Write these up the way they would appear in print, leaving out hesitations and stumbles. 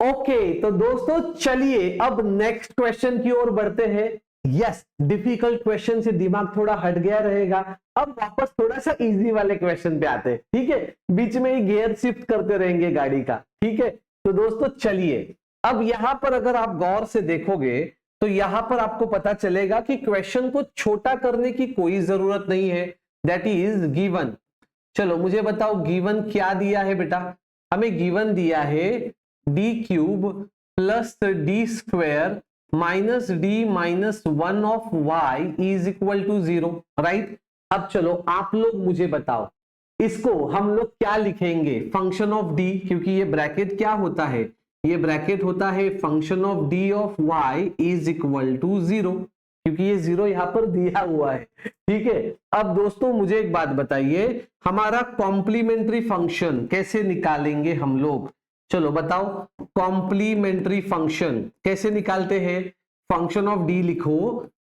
Okay तो दोस्तों चलिए अब नेक्स्ट क्वेश्चन की ओर बढ़ते हैं। यस, डिफिकल्ट क्वेश्चन से दिमाग थोड़ा हट गया रहेगा। अब वापस थोड़ा सा इजी वाले क्वेश्चन पे आते हैं, ठीक है। बीच में ही गियर शिफ्ट करते रहेंगे गाड़ी का, ठीक है। तो दोस्तों चलिए, अब यहां पर अगर आप गौर से देखोगे तो यहां पर आपको पता चलेगा कि क्वेश्चन को छोटा करने की कोई जरूरत नहीं है। That is given. चलो मुझे बताओ गिवन क्या दिया है बेटा। हमें गिवन दिया है D cube plus D square minus D minus one of Y is equal to 0, right. अब चलो आप लोग मुझे बताओ, इसको हम लोग क्या लिखेंगे, फंक्शन ऑफ डी, क्योंकि ये ब्रैकेट क्या होता है, ये ब्रैकेट होता है function of D of Y is equal to 0, क्योंकि ये 0 यहां पर दिया हुआ है, ठीक है। अब दोस्तों मुझे एक बात बताइए, हमारा कॉम्प्लीमेंट्री फंक्शन कैसे निकालेंगे हम लोग। चलो बताओ, कॉम्प्लीमेंट्री फंक्शन कैसे निकालते हैं। फंक्शन ऑफ डी लिखो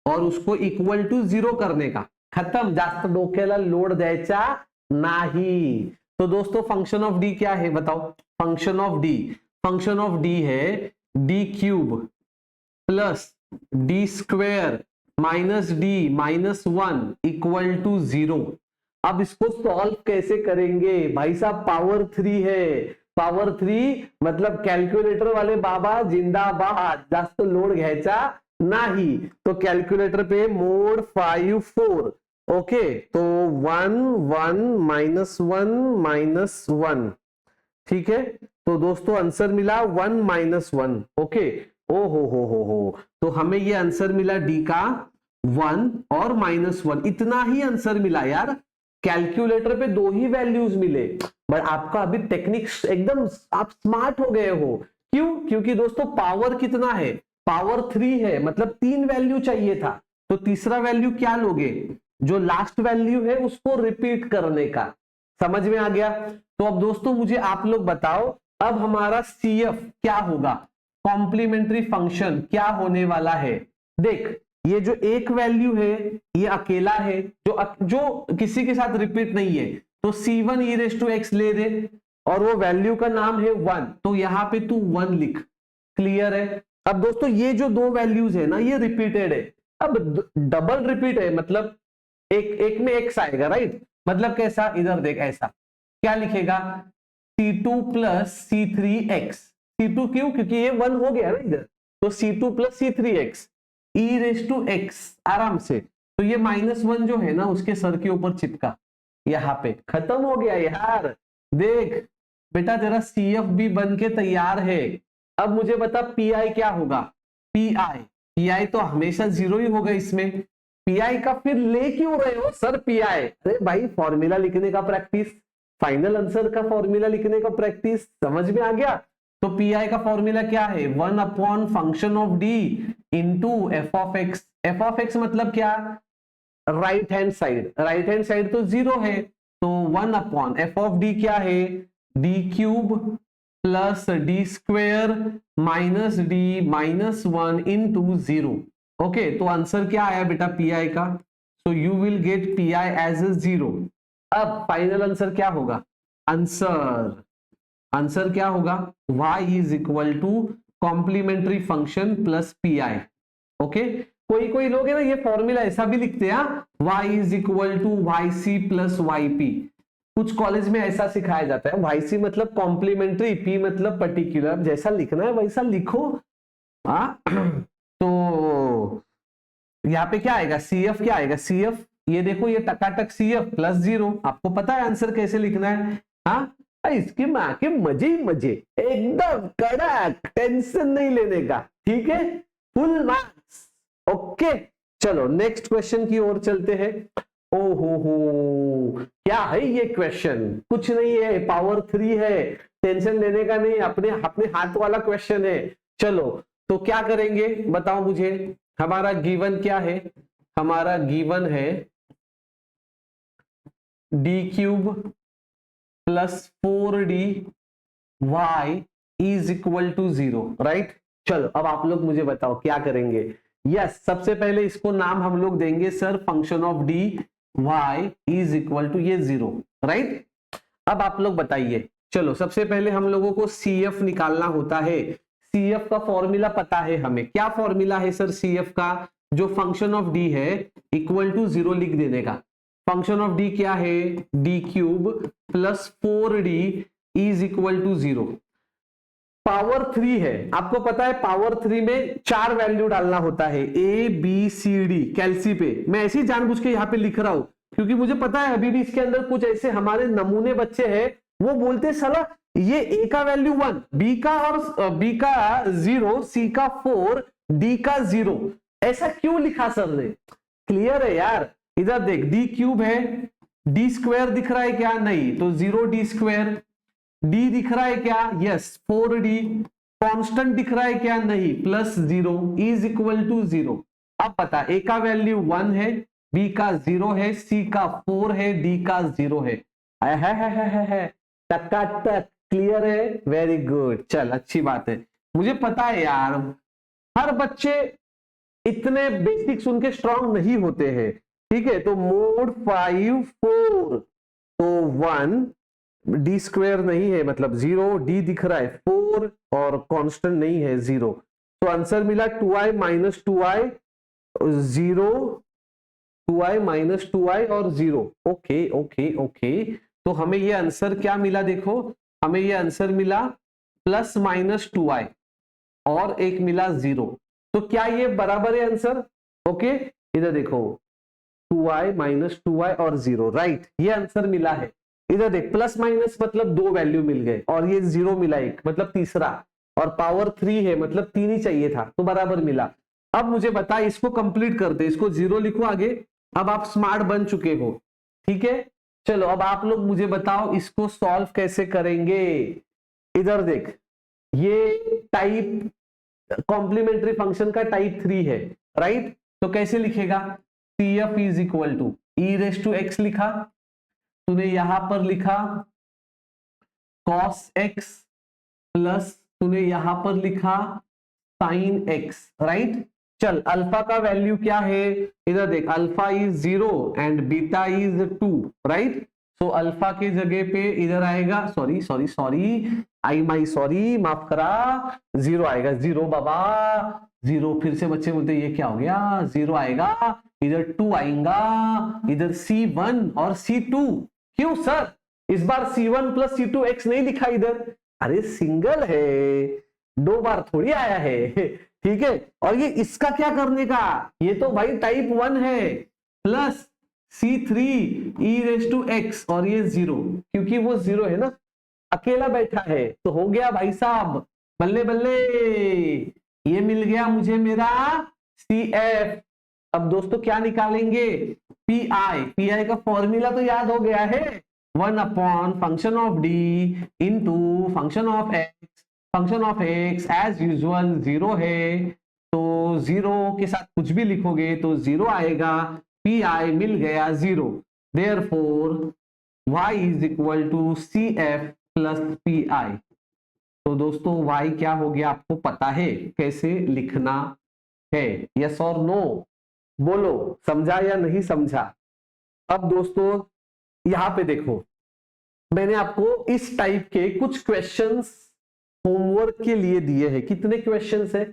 और उसको इक्वल टू 0 करने का, खत्म, जास्त डोक्याला लोड द्यायचा नाही। तो दोस्तों फंक्शन ऑफ डी क्या है बताओ। फंक्शन ऑफ डी है D cube plus D square minus D minus 1 equal to 0। अब इसको सॉल्व कैसे करेंगे भाई साहब, पावर 3 है, पावर 3 मतलब कैलकुलेटर वाले बाबा जिंदाबाद, जास्त लोड घ्यायचा नाही। तो कैलकुलेटर पे मोड 5 4, ओके। तो 1 1 -1 -1, ठीक है। तो दोस्तों आंसर मिला 1 -1, ओके। ओ हो, तो हमें ये आंसर मिला डी का 1 और -1, इतना ही आंसर मिला यार। कैलकुलेटर पे 2 ही वैल्यूज मिले, बट आपका अभी टेक्निक्स एकदम आप स्मार्ट हो गए हो। क्यों? क्योंकि दोस्तों पावर कितना है, पावर 3 है, मतलब 3 वैल्यू चाहिए था। तो तीसरा वैल्यू क्या लोगे, जो लास्ट वैल्यू है उसको रिपीट करने का। समझ में आ गया। तो अब दोस्तों मुझे आप लोग बताओ, अब हमारा CF क्या होगा, कॉम्प्लीमेंट्री फंक्शन क्या होने वाला है। देख ये जो एक वैल्यू है ये अकेला है, जो किसी के साथ रिपीट नहीं है, तो C1 e raise to x ले दे और वो वैल्यू का नाम है 1, तो यहां पे तू 1 लिख, क्लियर है। अब दोस्तों ये जो 2 वैल्यूज है ना ये रिपीटेड है, अब डबल रिपीट है, मतलब एक में x आएगा, राइट। मतलब कैसा, इधर देख ऐसा, क्या लिखेगा C2 प्लस C3x। C2 क्यों, क्योंकि ये 1 हो गया ना इधर, तो C2 plus C3x e raise to X, आराम से। तो ये -1 जो है ना उसके सर के ऊपर चिपका, यहाँ पे खत्म हो गया यार। देख बेटा तेरा CF भी बन के तैयार है। अब मुझे बता PI क्या होगा। PI तो हमेशा 0 ही होगा इसमें। PI का फिर ले क्यों रहे हो सर PI, अरे भाई फॉर्मूला लिखने का प्रैक्टिस, फाइनल आंसर का फॉर्मूला लिखने का प्रैक्टिस, समझ में आ गया। तो PI का फॉर्मूला क्या है, 1 upon function of D into F of x मतलब क्या, राइट हैंड साइड तो 0 है, तो 1 अपॉन एफ ऑफ डी क्या है, D cube plus D square minus D minus 1 into 0, okay. तो आंसर क्या आया बेटा PI का, so you will get PI as a 0। अब फाइनल आंसर क्या होगा, आंसर क्या होगा, y is equal to complementary function plus PI, okay. कोई लोग है ना ये फॉर्मूला ऐसा भी लिखते हैं, y is equal to YC plus YP। कुछ कॉलेज में ऐसा सिखाया जाता है, YC मतलब कॉम्प्लीमेंट्री, P मतलब पर्टिकुलर, जैसा लिखना है वैसा लिखो। तो यहाँ पे क्या आएगा, CF क्या आएगा, CF ये देखो, ये टकाटक CF प्लस 0। आपको पता है आंसर कैसे लिखना है, हाँ इसकी माँ के मजे ही मजे, एकदम कड़क, टेंशन नहीं लेने का, ठीक है, फुल मार्क्स, ओके। चलो नेक्स्ट क्वेश्चन की ओर चलते हैं। ओहो क्या है ये क्वेश्चन, कुछ नहीं है, पावर 3 है, टेंशन लेने का नहीं, अपने हाथ वाला क्वेश्चन है। चलो तो क्या करेंगे बताओ मुझे, हमारा गिवन क्या है, हमारा गिवन है D cube plus 4D y is equal to 0, right. चलो अब आप लोग मुझे बताओ क्या करेंगे। यस सबसे पहले इसको नाम हम लोग देंगे sir function of D y is equal to ये 0, राइट। अब आप लोग बताइए, चलो सबसे पहले हम लोगों को CF निकालना होता है, CF का फॉर्मूला पता है हमें। क्या फॉर्मूला है सर CF का? जो फंक्शन ऑफ डी है इक्वल टू 0 लिख देने का। फंक्शन ऑफ डी क्या है? D cube plus 4d is equal to 0। Power 3 है, आपको पता है पावर 3 में 4 वैल्यू डालना होता है, A B C D कैलसी पे। मैं ऐसे ही जानबूझ के यहाँ पे लिख रहा हूं क्योंकि मुझे पता है अभी भी इसके अंदर कुछ ऐसे हमारे नमूने बच्चे हैं, वो बोलते साला ये A का वैल्यू 1, B का 0, C का 4, D का 0, ऐसा क्यों लिखा सर ने? क्लियर है यार? इधर देख D क्यूब है, D स्क्वायर दिख रहा है क्या? नहीं, तो 0D स्क्वायर। D दिख रहा है क्या? Yes 4D। कांस्टेंट दिख रहा है क्या? नहीं, प्लस 0 इज इक्वल टू 0। अब बता, A का वैल्यू 1 है, B का 0 है, C का 4 है, D का 0 है। टक क्लियर है? वेरी गुड, चल अच्छी बात है। मुझे पता है यार हर बच्चे इतने बेसिक्स उनके स्ट्रांग नहीं होते हैं, ठीक है? तो मोड 5 4 तो 1 डी स्क्वायर नहीं है मतलब 0, डी दिख रहा है 4 और कांस्टेंट नहीं है 0, तो आंसर मिला 2i minus 2i 0, 2i minus 2i और 0। ओके ओके ओके, तो हमें ये आंसर क्या मिला? देखो हमें ये आंसर मिला प्लस माइनस 2i और एक मिला 0। तो क्या ये बराबर है आंसर? ओके, इधर देखो 2i माइनस 2i और 0, राइट, ये आंसर मिला है। इधर देख प्लस माइनस मतलब 2 वैल्यू मिल गए और ये 0 मिला एक मतलब तीसरा, और पावर 3 है मतलब 3 ही चाहिए था, तो बराबर मिला। अब मुझे बता, इसको कंप्लीट कर दे, इसको 0 लिखो आगे। अब आप स्मार्ट बन चुके हो, ठीक है? चलो अब आप लोग मुझे बताओ इसको सॉल्व कैसे करेंगे। इधर देख, ये टाइप कॉम्प्लीमेंट्री फंक्शन का टाइप 3 है, राइट? तो कैसे लिखेगा? CF is equal to e raise to x लिखा, तूने यहां पर लिखा cos x प्लस तूने यहां पर लिखा sin x, राइट? चल अल्फा का वैल्यू क्या है? इधर देख, alpha is 0 and beta is 2, right? So alpha की जगह पे इधर आएगा, सॉरी माफ करा, 0 आएगा। 0 बाबा 0, फिर से बच्चे बोलते ये क्या हो गया? 0 आएगा, इधर 2 आएगा, इधर C1 और C2। क्यों सर इस बार C1 प्लस C2 x नहीं लिखा इधर? अरे सिंगल है, 2 बार थोड़ी आया है, ठीक है? और ये इसका क्या करने का? ये तो भाई टाइप 1 है, plus C3 e raise to x और ये 0, क्योंकि वो 0 है ना, अकेला बैठा है, तो हो गया भाई साहब, बल्ले बल्ले, ये मिल गया मुझे मेरा CF। अब दोस्तों क्या निकालेंगे? PI का फॉर्मूला तो याद हो गया है, 1 upon function of D into function of X, function of X as usual 0 है, तो 0 के साथ कुछ भी लिखोगे तो 0 आएगा, PI मिल गया 0, therefore Y is equal to CF plus PI। तो दोस्तों y क्या हो गया आपको पता है कैसे लिखना है? यस और नो बोलो, समझा या नहीं समझा? अब दोस्तों यहां पे देखो, मैंने आपको इस टाइप के कुछ क्वेश्चंस होमवर्क के लिए दिए हैं। कितने क्वेश्चंस है?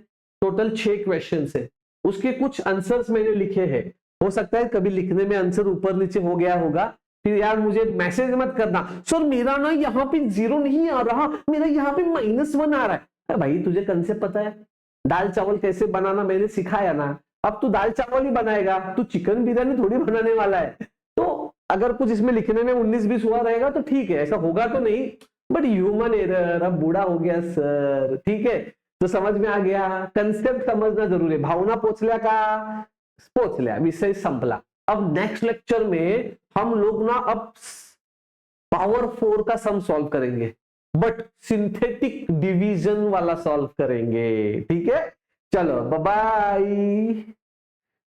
टोटल 6 क्वेश्चंस है, उसके कुछ आंसर्स मैंने लिखे हैं। हो सकता है कभी लिखने में आंसर ऊपर नीचे हो गया होगा, फिर यार मुझे मैसेज मत करना सर मेरा ना यहाँ पे 0 नहीं आ रहा, मेरा यहाँ पे -1 आ रहा है। भाई तुझे कंसेप्ट पता है दाल चावल कैसे बनाना? मैंने सिखाया ना, अब तू दाल चावल ही बनाएगा, तू चिकन बिरयानी थोड़ी बनाने वाला है। तो अगर कुछ इसमें लिखने में 19-20 हुआ रहेगा तो ठीक है, ऐसा होगा तो नहीं, बट ह्यूमन एरर। अब बूढ़ा हो गया सर, ठीक है? तो समझ में आ गया, कंसेप्ट समझना जरूरी है। भावना पोचल्या का पोचल्या, विषय संपला। अब नेक्स्ट लेक्चर में हम लोग ना अब पावर 4 का सम सॉल्व करेंगे, बट सिंथेटिक डिवीजन वाला सॉल्व करेंगे, ठीक है? चलो बाय बाय।